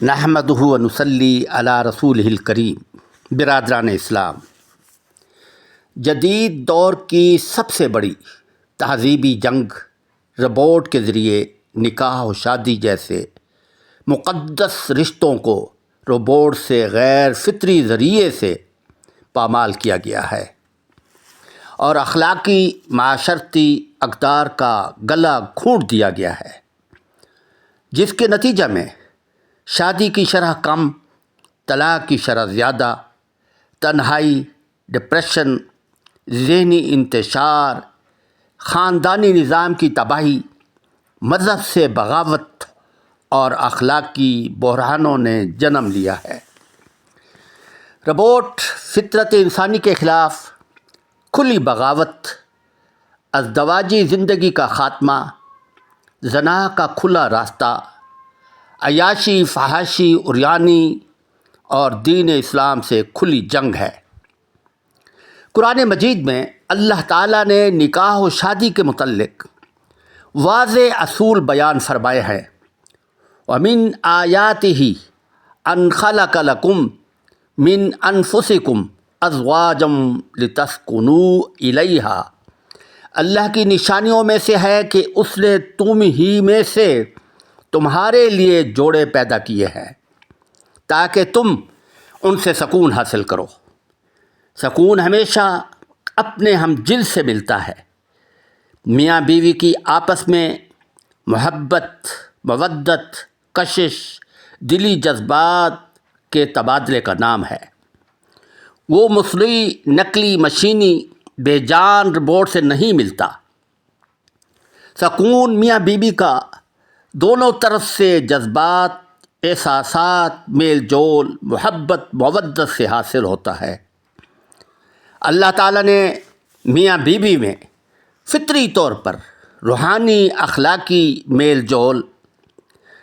نحمدہ و نصلی علی رسولہ الکریم۔ برادران اسلام، جدید دور کی سب سے بڑی تہذیبی جنگ ربوٹ کے ذریعے نکاح و شادی جیسے مقدس رشتوں کو روبوٹ سے غیر فطری ذریعے سے پامال کیا گیا ہے اور اخلاقی معاشرتی اقدار کا گلا گھونٹ دیا گیا ہے، جس کے نتیجہ میں شادی کی شرح کم، طلاق کی شرح زیادہ، تنہائی، ڈپریشن، ذہنی انتشار، خاندانی نظام کی تباہی، مذہب سے بغاوت اور اخلاقی بحرانوں نے جنم لیا ہے۔ ربوٹ فطرت انسانی کے خلاف کھلی بغاوت، ازدواجی زندگی کا خاتمہ، زنا کا کھلا راستہ، عیاشی، فحاشی، عریانی اور دین اسلام سے کھلی جنگ ہے۔ قرآن مجید میں اللہ تعالیٰ نے نکاح و شادی کے متعلق واضح اصول بیان فرمائے ہیں۔ وَمِنْ آيَاتِهِ أَنْ خَلَقَ لَكُم مِّنْ أَنفُسِكُمْ أَزْوَاجًا لِتَسْكُنُوا إِلَيْهَا، اللہ کی نشانیوں میں سے ہے کہ اس نے تم ہی میں سے تمہارے لیے جوڑے پیدا کیے ہیں تاکہ تم ان سے سکون حاصل کرو۔ سکون ہمیشہ اپنے ہم جنس سے ملتا ہے۔ میاں بیوی کی آپس میں محبت، مودت، کشش، دلی جذبات کے تبادلے کا نام ہے۔ وہ مصنوعی، نقلی، مشینی، بے جان روبوٹ سے نہیں ملتا۔ سکون میاں بیوی کا دونوں طرف سے جذبات، احساسات، میل جول، محبت، مودت سے حاصل ہوتا ہے۔ اللہ تعالیٰ نے میاں بیوی میں فطری طور پر روحانی اخلاقی میل جول،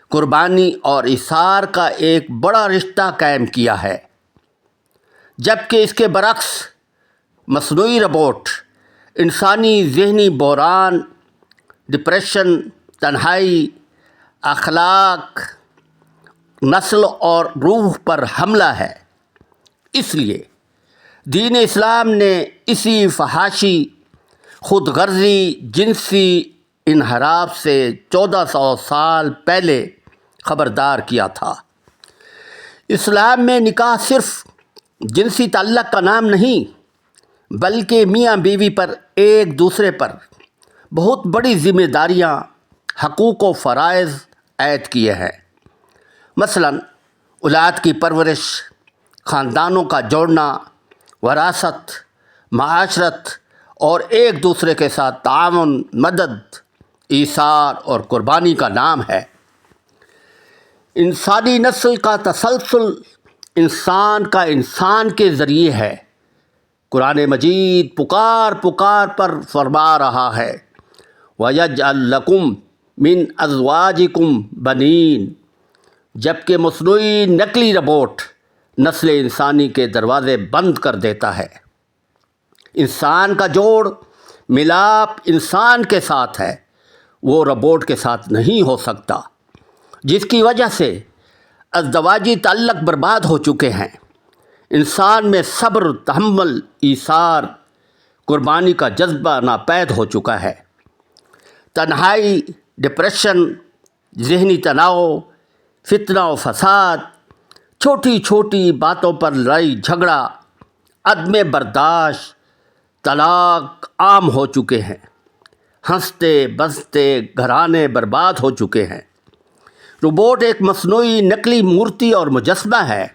قربانی اور ایثار کا ایک بڑا رشتہ قائم کیا ہے، جبکہ اس کے برعکس مصنوعی روبوٹ انسانی ذہنی بحران، ڈپریشن، تنہائی، اخلاق، نسل اور روح پر حملہ ہے۔ اس لیے دین اسلام نے اسی فحاشی، خود غرضی، جنسی انحراف سے 1400 سال پہلے خبردار کیا تھا۔ اسلام میں نکاح صرف جنسی تعلق کا نام نہیں، بلکہ میاں بیوی پر ایک دوسرے پر بہت بڑی ذمہ داریاں، حقوق و فرائض عائد کیے ہیں۔ مثلاً اولاد کی پرورش، خاندانوں کا جوڑنا، وراثت، معاشرت اور ایک دوسرے کے ساتھ تعاون، مدد، ایثار اور قربانی کا نام ہے۔ انسانی نسل کا تسلسل انسان کے ذریعے ہے۔ قرآن مجید پکار پر فرما رہا ہے، وَيَجْعَلْ لَكُم مِّنْ أَزْوَاجِكُمْ بَنِينَ، جبکہ مصنوعی نقلی روبوٹ نسل انسانی کے دروازے بند کر دیتا ہے۔ انسان کا جوڑ ملاپ انسان کے ساتھ ہے، وہ روبوٹ کے ساتھ نہیں ہو سکتا، جس کی وجہ سے ازدواجی تعلق برباد ہو چکے ہیں۔ انسان میں صبر، تحمل، ایثار، قربانی کا جذبہ ناپید ہو چکا ہے۔ تنہائی، ڈپریشن، ذہنی تناؤ، فتنہ و فساد، چھوٹی چھوٹی باتوں پر لڑائی جھگڑا، عدم برداشت، طلاق عام ہو چکے ہیں۔ ہنستے بستے گھرانے برباد ہو چکے ہیں۔ روبوٹ ایک مصنوعی نقلی مورتی اور مجسمہ ہے،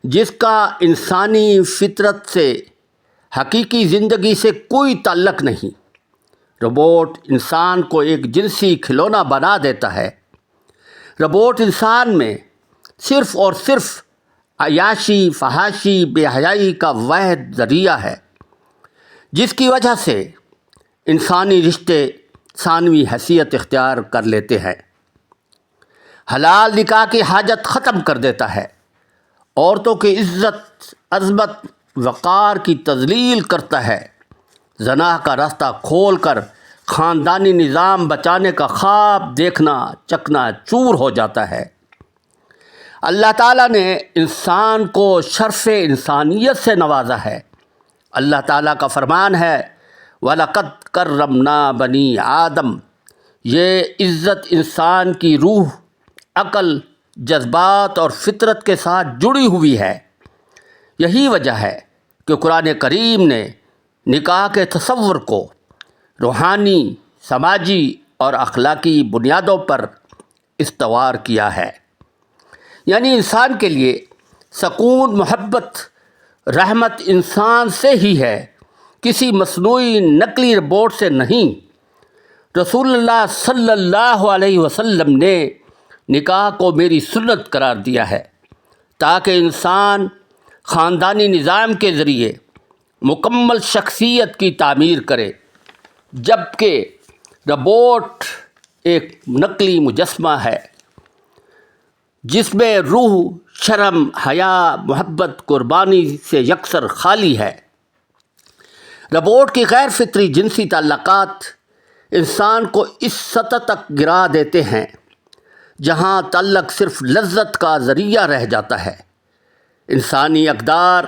جس کا انسانی فطرت سے، حقیقی زندگی سے کوئی تعلق نہیں۔ روبوٹ انسان کو ایک جنسی کھلونا بنا دیتا ہے۔ روبوٹ انسان میں صرف اور صرف عیاشی، فحاشی، بے حیائی کا واحد ذریعہ ہے، جس کی وجہ سے انسانی رشتے ثانوی حیثیت اختیار کر لیتے ہیں۔ حلال نکاح کی حاجت ختم کر دیتا ہے، عورتوں کی عزت، عظمت، وقار کی تذلیل کرتا ہے، زنا کا راستہ کھول کر خاندانی نظام بچانے کا خواب دیکھنا چکنا چور ہو جاتا ہے۔ اللہ تعالیٰ نے انسان کو شرف انسانیت سے نوازا ہے۔ اللہ تعالیٰ کا فرمان ہے وَلَقَدْ كَرَّمْنَا بَنِي آدم، یہ عزت انسان کی روح، عقل، جذبات اور فطرت کے ساتھ جڑی ہوئی ہے۔ یہی وجہ ہے کہ قرآن کریم نے نکاح کے تصور کو روحانی، سماجی اور اخلاقی بنیادوں پر استوار کیا ہے۔ یعنی انسان کے لیے سکون، محبت، رحمت انسان سے ہی ہے، کسی مصنوعی نقلی ربوٹ سے نہیں۔ رسول اللہ صلی اللہ علیہ وسلم نے نکاح کو میری سنت قرار دیا ہے تاکہ انسان خاندانی نظام کے ذریعے مکمل شخصیت کی تعمیر کرے، جبکہ ربوٹ ایک نقلی مجسمہ ہے جس میں روح، شرم، حیا، محبت، قربانی سے یکسر خالی ہے۔ ربوٹ کی غیر فطری جنسی تعلقات انسان کو اس سطح تک گرا دیتے ہیں جہاں تعلق صرف لذت کا ذریعہ رہ جاتا ہے۔ انسانی اقدار،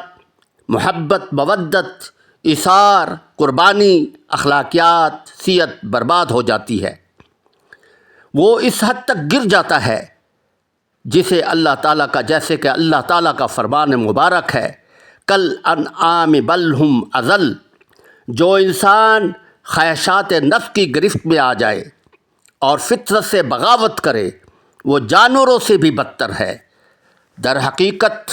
محبت، مودت، ایثار، قربانی، اخلاقیات، سیرت برباد ہو جاتی ہے۔ وہ اس حد تک گر جاتا ہے جسے اللہ تعالیٰ کا، جیسے کہ اللہ تعالیٰ کا فرمان مبارک ہے کالانعام بل ہم اضل، جو انسان خواہشات نفس کی گرفت میں آ جائے اور فطرت سے بغاوت کرے وہ جانوروں سے بھی بدتر ہے۔ در حقیقت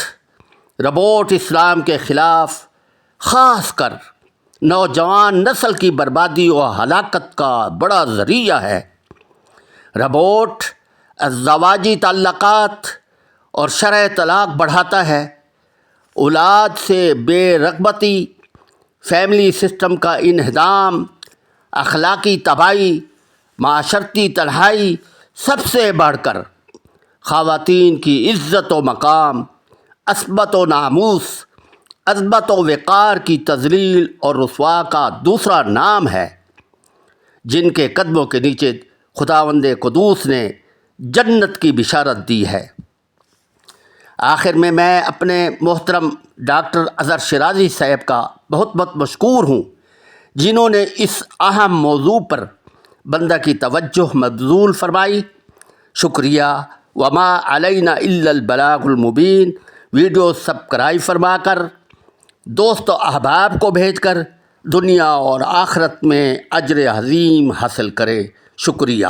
ربوٹ اسلام کے خلاف، خاص کر نوجوان نسل کی بربادی و ہلاکت کا بڑا ذریعہ ہے۔ ربوٹ ازدواجی تعلقات اور شرح طلاق بڑھاتا ہے، اولاد سے بے رغبتی، فیملی سسٹم کا انہدام، اخلاقی تباہی، معاشرتی تنہائی، سب سے بڑھ کر خواتین کی عزت و مقام، عصمت و ناموس، عظمت و وقار کی تذلیل اور رسوا کا دوسرا نام ہے، جن کے قدموں کے نیچے خداوند قدوس نے جنت کی بشارت دی ہے۔ آخر میں اپنے محترم ڈاکٹر اظہر شیرازی صاحب کا بہت بہت مشکور ہوں، جنہوں نے اس اہم موضوع پر بندہ کی توجہ مبذول فرمائی۔ شکریہ۔ وما علینا الا البلاغ المبین۔ ویڈیو سبسکرائب فرما کر، دوست و احباب کو بھیج کر دنیا اور آخرت میں اجر عظیم حاصل کرے۔ شکریہ۔